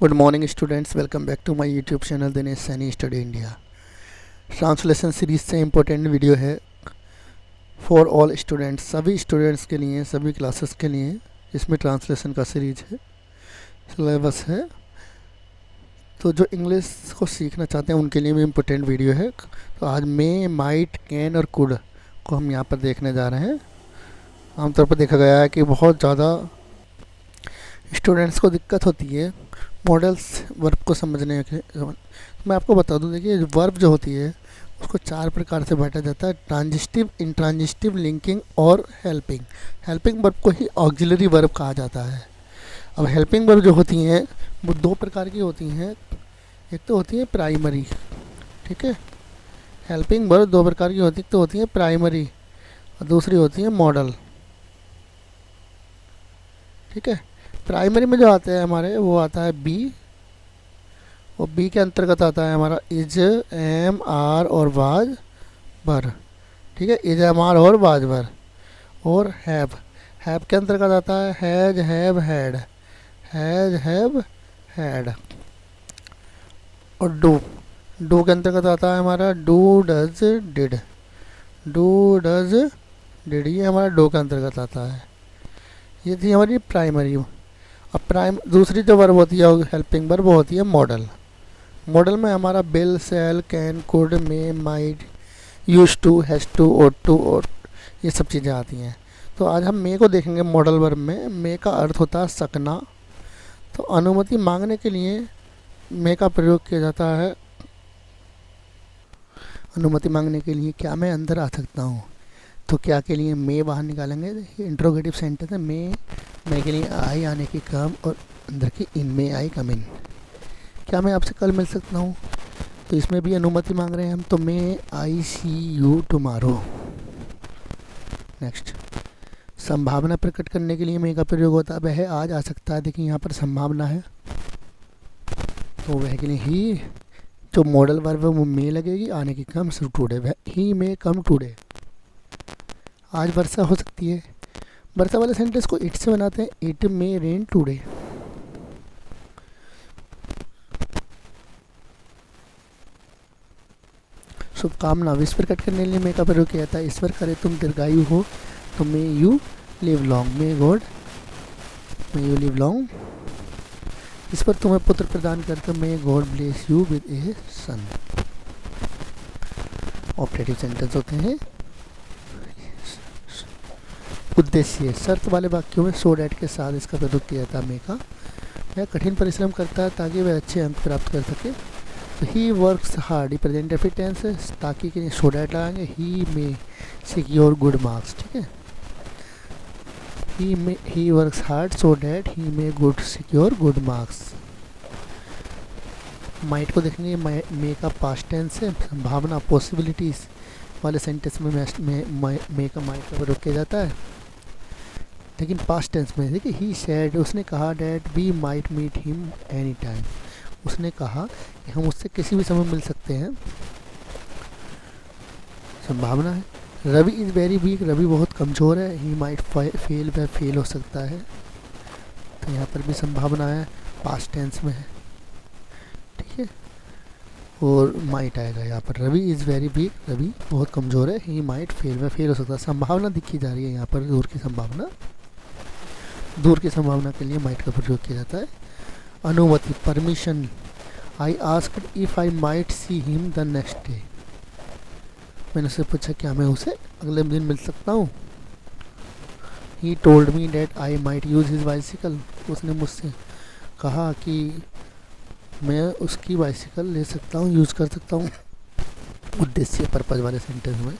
Good morning students, welcome back to my YouTube channel Dinesh Saini study India. Translation series से important video है for all students, सभी students के लिए, सभी classes के लिए। इसमें ट्रांसलेशन का सीरीज है, सिलेबस है, तो जो इंग्लिश को सीखना चाहते हैं उनके लिए भी इम्पोर्टेंट वीडियो है। तो आज मे, माइट, कैन और कुड को हम यहाँ पर देखने जा रहे हैं। आमतौर पर देखा गया है कि बहुत ज़्यादा स्टूडेंट्स को दिक्कत होती है मॉडल्स वर्ब को समझने के। मैं आपको बता दूं, देखिए वर्ब जो होती है उसको 4 प्रकार से बांटा जाता है: ट्रांजिटिव, इंट्रांजिटिव, लिंकिंग और हेल्पिंग। हेल्पिंग वर्ब को ही ऑक्सिलरी वर्ब कहा जाता है। अब हेल्पिंग वर्ब जो होती हैं वो 2 प्रकार की होती हैं। एक तो होती है प्राइमरी, ठीक है। हेल्पिंग वर्ब 2 प्रकार की होती है, तो होती है प्राइमरी और दूसरी होती है मॉडल, ठीक है। प्राइमरी में जो आते हैं हमारे, वो आता है बी, और बी के अंतर्गत आता है हमारा इज, एम, आर और वाज, वर, ठीक है। इज, एम, आर और वाज, वर। और हैव, हैव के अंतर्गत आता है has, have, had, has, have, had. और डू, डू के अंतर्गत आता है हमारा do, does, did, do, does, did, ये हमारा डू के अंतर्गत आता है। ये थी हमारी प्राइमरी। अब दूसरी जो वर्ब होती है हेल्पिंग वर्ब, वो होती है मॉडल। मॉडल में हमारा will, shall, can, could, may, might, use to, has to, ought to, और ये सब चीज़ें आती हैं। तो आज हम मे को देखेंगे। मॉडल वर्ब में मे का अर्थ होता है सकना। तो अनुमति मांगने के लिए मे का प्रयोग किया जाता है। अनुमति मांगने के लिए, क्या मैं अंदर आ सकता हूँ? तो क्या के लिए मे बाहर निकालेंगे, इंट्रोगेटिव सेंटेंस है। मे के लिए आई, आने की कम, और अंदर की इन, मे आई कम इन। क्या मैं आपसे कल मिल सकता हूँ? तो इसमें भी अनुमति मांग रहे हैं हम, तो मे आई सी यू टुमारो। नेक्स्ट, संभावना प्रकट करने के लिए मे का प्रयोग होता है। वह आज आ सकता है, देखिए यहाँ पर संभावना है, तो वह के लिए ही, जो मॉडल वर्ब है वो मे लगेगी, आने की कम टुडे, वह ही मे कम टुडे। आज वर्षा हो सकती है। वर्षा वाले सेंटेंस को इट से बनाते हैं, इट मे रेन टुडे। शुभकामना, विश प्रकट करने के लिए मे का प्रयोग किया जाता है। ईश्वर करे तुम दीर्घायु हो, तो may you live long, may God, may you live long. ईश्वर तुम्हें पुत्र प्रदान करते, may God bless you with a son. Operative sentence होते हैं। उद्देश्य, शर्त वाले वाक्यों में सो डैट के साथ इसका प्रयोग किया जाता है मे का। वह कठिन परिश्रम करता है ताकि वह अच्छे अंक प्राप्त कर सके। तो he works hard, present tense है, ताकि के लिए सो डैट लगाएंगे। He may secure good marks, ठीक है। He works hard so that he may good secure good marks. Might को देखेंगे, मे का पास्ट टेंस है, संभावना, पॉसिबिलिटीज वाले सेंटेंस में मे का माइट का प्रयोग किया जाता है। लेकिन पास्ट टेंस में देखिए, ही सेड, उसने कहा, that we might meet him any time, उसने कहा कि हम उससे किसी भी समय मिल सकते हैं, संभावना है। Ravi is very weak, Ravi बहुत कमज़ोर है। ही माइट फेल, वह फेल हो सकता है, तो यहाँ पर भी संभावना है, पास्ट टेंस में है, ठीक है। और माइट आएगा यहाँ पर। Ravi is very weak, Ravi बहुत कमज़ोर है। ही माइट फेल, वह फेल हो सकता है। संभावना दिखी जा रही है यहाँ पर, दूर की संभावना। दूर की संभावना के लिए माइट का प्रयोग किया जाता है। अनुमति, permission, I asked if I might see him the next day, मैंने उससे पूछा क्या मैं उसे अगले दिन मिल सकता हूँ। He told me that I might use his bicycle, उसने मुझसे कहा कि मैं उसकी बाइसिकल ले सकता हूँ, यूज़ कर सकता हूँ। उद्देश्य, पर्पज वाले सेंटेंस में।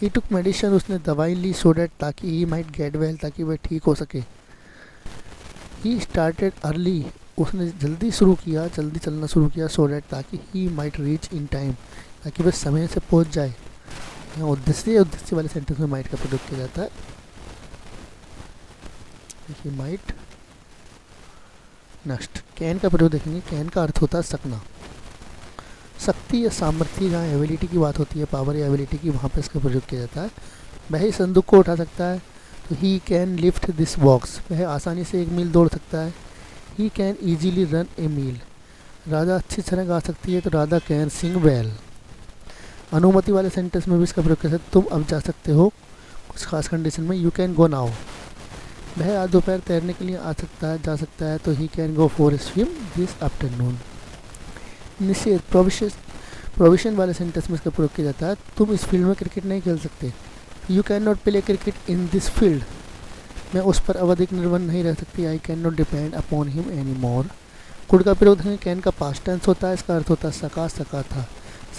ही टुक मेडिसिन, उसने दवाई ली, सो डैट, ताकि ही माइट गेट वेल, ताकि वह ठीक हो सके। ही स्टार्टेड अर्ली, उसने जल्दी शुरू किया, जल्दी चलना शुरू किया, सो डैट, ताकि he might reach in time, ताकि वह समय से पहुंच जाए। यहाँ उद्देश्य वाले सेंटेंस में माइट का प्रयोग किया जाता है। देखिए माइट। नेक्स्ट, कैन का प्रयोग देखेंगे। कैन का अर्थ होता है सकना, शक्ति या सामर्थ्य। जहाँ एबिलिटी की बात होती है, पावर या एबिलिटी की, वहाँ पर इसका प्रयोग किया जाता है। वह ही संदूक को उठा सकता है, तो he can lift this box, वह आसानी से 1 मील दौड़ सकता है। ही कैन ईजीली रन ए मील। राधा अच्छी तरह गा सकती है तो राधा कैन सिंग वेल। अनुमति वाले सेंटेंस में भी इसका प्रयोग कर सकते, तुम अब जा सकते हो कुछ खास कंडीशन में, यू कैन गो नाउ। वह आज दोपहर तैरने के लिए आ सकता है, जा सकता है तो he can go for a swim this afternoon. निषेध प्रोविशन वाले सेंटेंस में इसका प्रयोग किया जाता है, तुम इस फील्ड में क्रिकेट नहीं खेल सकते, you can not play cricket in this field. मैं उस पर अब अधिक निर्भर नहीं रह सकती, I can not depend upon him any more. Could का प्रयोग देखें, कैन का पास्ट टेंस होता है, इसका अर्थ होता है सका था।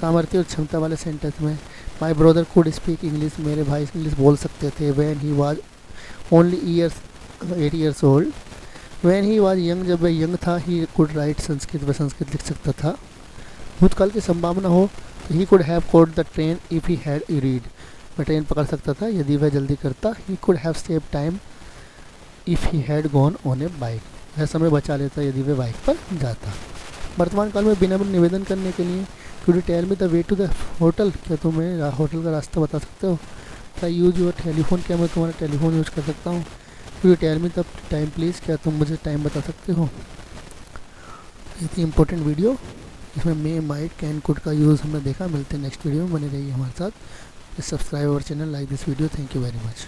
सामर्थ्य और क्षमता वाले सेंटेंस में my brother could speak English, मेरे भाई इंग्लिश बोल सकते थे, when he was only 8 years old. When he was young, जब वह यंग था, ही कुड राइट संस्कृत, वह संस्कृत लिख सकता था। भूतकाल की संभावना हो तो he could have caught the train if he had read, वह ट्रेन पकड़ सकता था यदि वह जल्दी करता। He could have save time if he had gone on A bike, वह समय बचा लेता यदि वह बाइक पर जाता। वर्तमान काल में विनम्र निवेदन करने के लिए, could you tell me the way to the hotel, क्या तुम्हें होटल का रास्ता बता सकते हो। क्या यूज योर टेलीफोन, क्या मैं तुम्हारा टेलीफोन यूज कर सकता हूँ। Could you tell me the time please, क्या तुम मुझे टाइम बता सकते हो। ये थी इम्पोर्टेंट वीडियो, इसमें मे माइट कैन कुड का यूज़ हमने देखा। मिलते हैं नेक्स्ट वीडियो में, बने रहिए हमारे साथ। Subscribe our channel, like this video, thank you very much.